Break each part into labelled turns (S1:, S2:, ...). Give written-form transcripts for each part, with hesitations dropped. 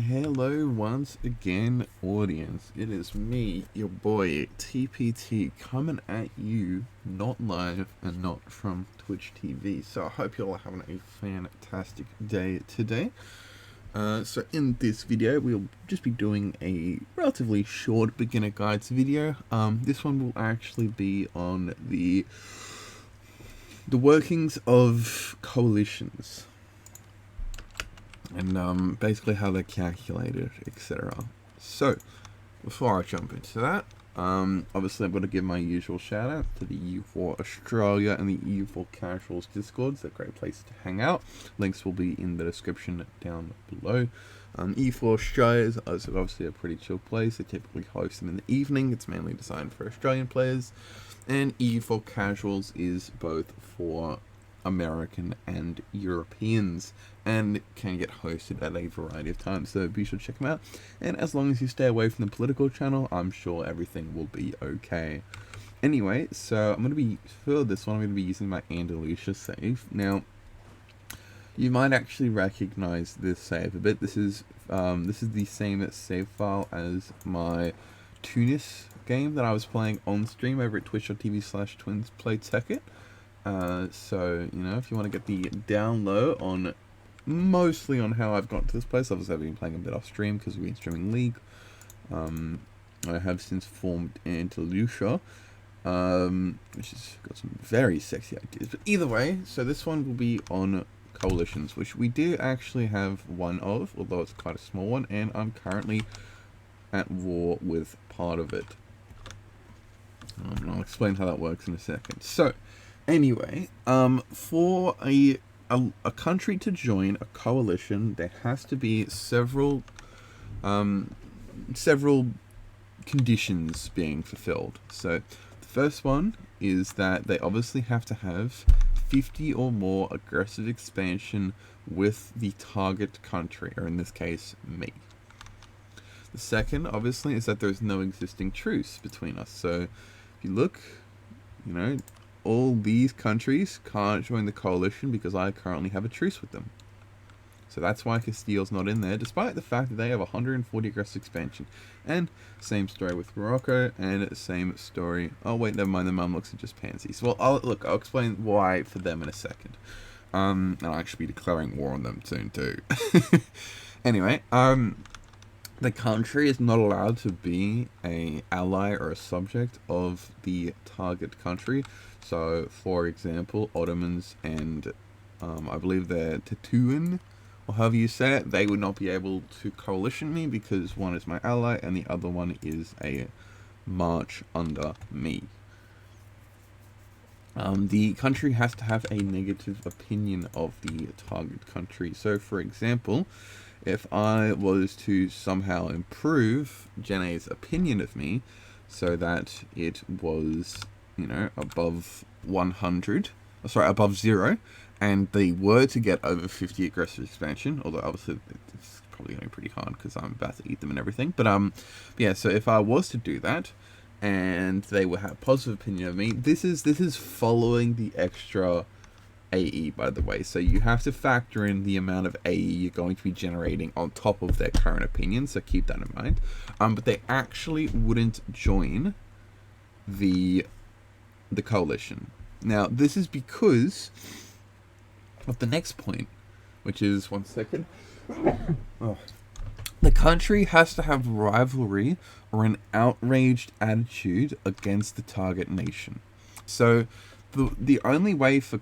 S1: Hello once again, audience. It is me, your boy TPT, coming at you, not live and not from Twitch TV. So I hope you're all having a fantastic day today. So in this video, we'll just be doing a relatively short beginner guides video. This one will actually be on the workings of coalitions. And basically how they're calculated, etc. So, before I jump into that, obviously I'm going to give my usual shout out to the EU4 Australia and the EU4 Casuals Discords. They're great places to hang out. Links will be in the description down below. EU4 Australia is obviously a pretty chill place. They typically host them in the evening. It's mainly designed for Australian players. And EU4 Casuals is both for American and Europeans, and can get hosted at a variety of times, so be sure to check them out. And as long as you stay away from the political channel, I'm sure everything will be okay. Anyway, so for this one I'm going to be using my Andalusia save. Now, you might actually recognize this save a bit. This is the same save file as my Tunis game that I was playing on stream over at twitch.tv/twinsplayteket. So, you know, if you want to get the down low on mostly on how I've got to this place, obviously I've been playing a bit off stream because we've been streaming League. I have since formed Andalusia, which has got some very sexy ideas. But either way, so this one will be on coalitions, which we do actually have one of, although it's quite a small one, and I'm currently at war with part of it. I'll explain how that works in a second. So, anyway, for a country to join a coalition, there has to be several conditions being fulfilled. So, the first one is that they obviously have to have 50 or more aggressive expansion with the target country, or in this case, me. The second, obviously, is that there's no existing truce between us. So, if you look, you know, all these countries can't join the coalition because I currently have a truce with them. So that's why Castile's not in there, despite the fact that they have 140 aggressive expansion. And same story with Morocco, and same story... Oh wait, never mind, the Mamluks are just pansies. Well, I'll explain why for them in a second. And I'll actually be declaring war on them soon too. Anyway, the country is not allowed to be an ally or a subject of the target country. So, for example, Ottomans and I believe they're Tatooine, or however you say it, they would not be able to coalition me because one is my ally and the other one is a march under me. The country has to have a negative opinion of the target country. So, for example, if I was to somehow improve Jenne's opinion of me so that it was, you know, above 0, and they were to get over 50 aggressive expansion, although obviously it's probably going to be pretty hard because I'm about to eat them and everything, but yeah, so if I was to do that, and they would have positive opinion of me, this is following the extra AE, by the way, so you have to factor in the amount of AE you're going to be generating on top of their current opinion, so keep that in mind. But they actually wouldn't join the coalition. Now, this is because of the next point, which is, one second. Oh. The country has to have rivalry or an outraged attitude against the target nation. So, the only way for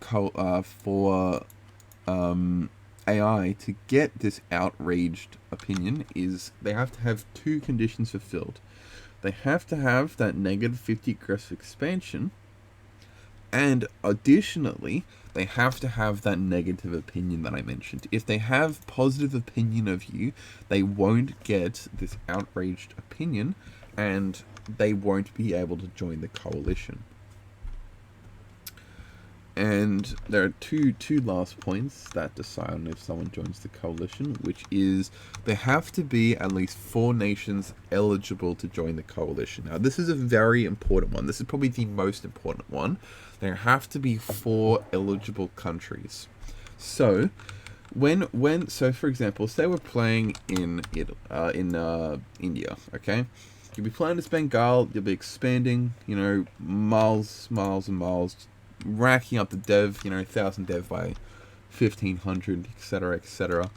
S1: AI to get this outraged opinion is they have to have two conditions fulfilled. They have to have that negative 50 aggressive expansion, and additionally, they have to have that negative opinion that I mentioned. If they have positive opinion of you, they won't get this outraged opinion, and they won't be able to join the coalition. And there are two last points that decide on if someone joins the coalition, which is there have to be at least 4 nations eligible to join the coalition. Now, this is a very important one. This is probably the most important one. There have to be 4 eligible countries. So, So for example, say we're playing in India, okay? You'll be playing as Bengal, you'll be expanding, miles, miles and miles, racking up the dev, 1,000 dev by 1,500, etc., etc.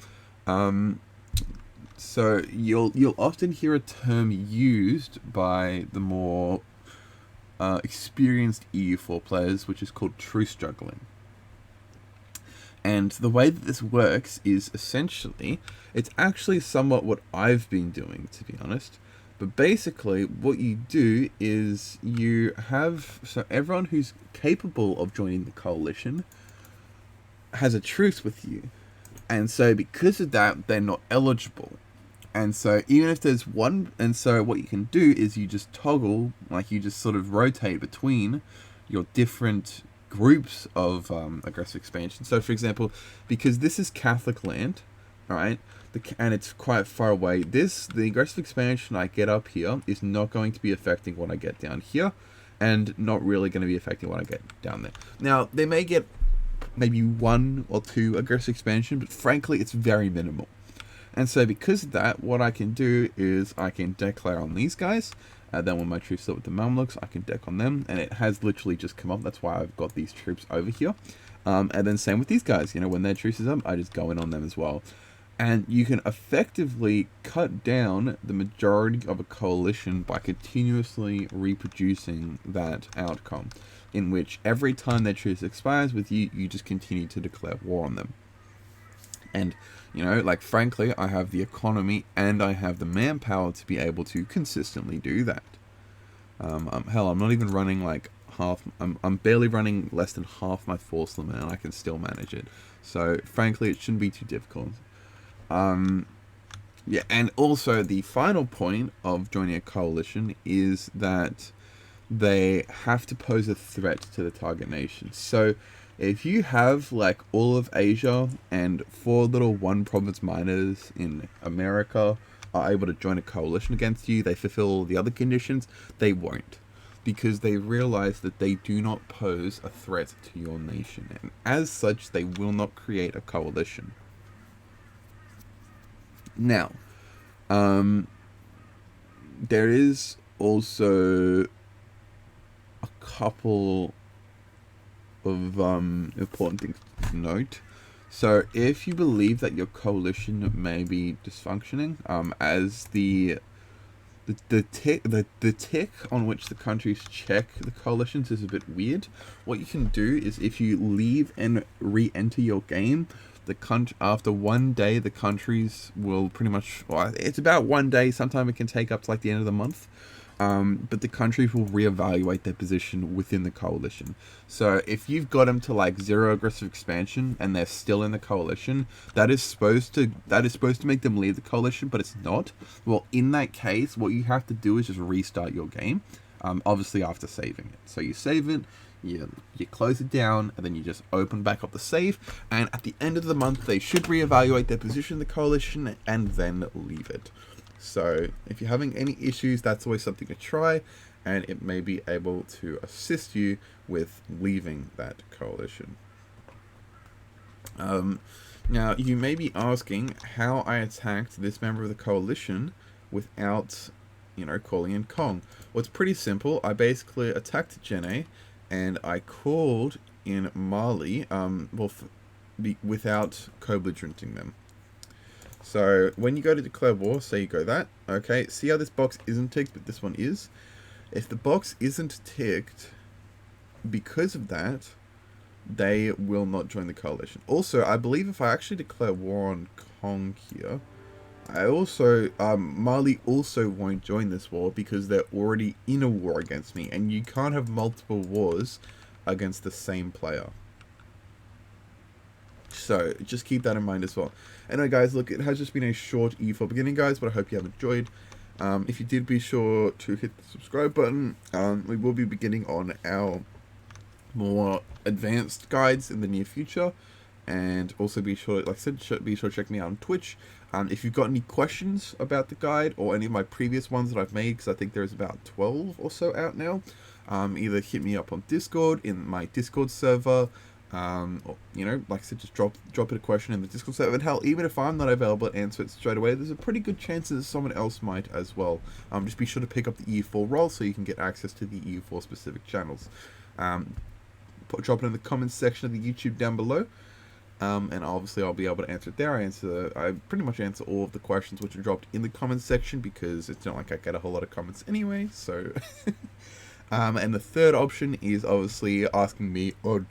S1: So you'll often hear a term used by the more experienced EU4 players, which is called truce juggling. And the way that this works is essentially, it's actually somewhat what I've been doing, to be honest. But basically, what you do is so everyone who's capable of joining the coalition has a truce with you. And so because of that, they're not eligible. And so even if there's one, and so what you can do is you just toggle, like you just sort of rotate between your different groups of aggressive expansion. So for example, because this is Catholic land, alright, and it's quite far away, the aggressive expansion I get up here is not going to be affecting what I get down here, and not really going to be affecting what I get down there. Now, they may get maybe 1 or 2 aggressive expansion, but frankly, it's very minimal. And so because of that, what I can do is I can declare on these guys, then when my troops are with the Mamluks, I can deck on them, and it has literally just come up. That's why I've got these troops over here. And then same with these guys, when their truce is up, I just go in on them as well. And you can effectively cut down the majority of a coalition by continuously reproducing that outcome, in which every time their truce expires with you, you just continue to declare war on them. And, frankly, I have the economy and I have the manpower to be able to consistently do that. Hell, I'm not even running I'm barely running less than half my force limit, and I can still manage it. So, frankly, it shouldn't be too difficult. Yeah, and also the final point of joining a coalition is that they have to pose a threat to the target nation. So, if you have all of Asia and 4 little one province miners in America are able to join a coalition against you, they fulfill all the other conditions, they won't. Because they realize that they do not pose a threat to your nation. And as such, they will not create a coalition. Now, there is also a couple of important things to note. So if you believe that your coalition may be dysfunctioning, as the tick on which the countries check the coalitions is a bit weird. What you can do is if you leave and re-enter your game, after 1 day, the countries will pretty much, it's about 1 day, sometime it can take up to the end of the month. But the countries will reevaluate their position within the coalition. So if you've got them to 0 aggressive expansion and they're still in the coalition, that is supposed to make them leave the coalition, but it's not. Well, in that case, what you have to do is just restart your game, obviously after saving it. So you save it, you close it down, and then you just open back up the save, and at the end of the month, they should reevaluate their position in the coalition and then leave it. So if you're having any issues, that's always something to try, and it may be able to assist you with leaving that coalition. Now, you may be asking how I attacked this member of the coalition without, calling in Kong. Well, it's pretty simple. I basically attacked Jene, and I called in Mali, without co-belligerenting them. So when you go to declare war, say you go that, okay, see how this box isn't ticked, but this one is? If the box isn't ticked, because of that, they will not join the coalition. Also, I believe if I actually declare war on Kong here, Mali also won't join this war because they're already in a war against me, and you can't have multiple wars against the same player. So, just keep that in mind as well. Anyway, guys, look, it has just been a short E4 beginning, guys, but I hope you have enjoyed. If you did, be sure to hit the subscribe button. We will be beginning on our more advanced guides in the near future. And also be sure, like I said, be sure to check me out on Twitch. If you've got any questions about the guide or any of my previous ones that I've made, because I think there's about 12 or so out now, either hit me up on Discord, in my Discord server, Or, you know, like I said, just drop it a question in the Discord server. And hell, even if I'm not available to answer it straight away, there's a pretty good chance that someone else might as well. Just be sure to pick up the EU4 role so you can get access to the EU4 specific channels. Drop it in the comments section of the YouTube down below. And obviously I'll be able to answer it there. I pretty much answer all of the questions which are dropped in the comments section, because it's not like I get a whole lot of comments anyway, so... and the third option is obviously asking me on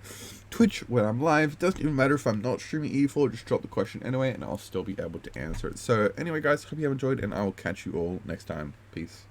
S1: Twitch when I'm live. Doesn't even matter if I'm not streaming EU4, just drop the question anyway, and I'll still be able to answer it. So anyway guys, hope you have enjoyed, and I will catch you all next time. Peace.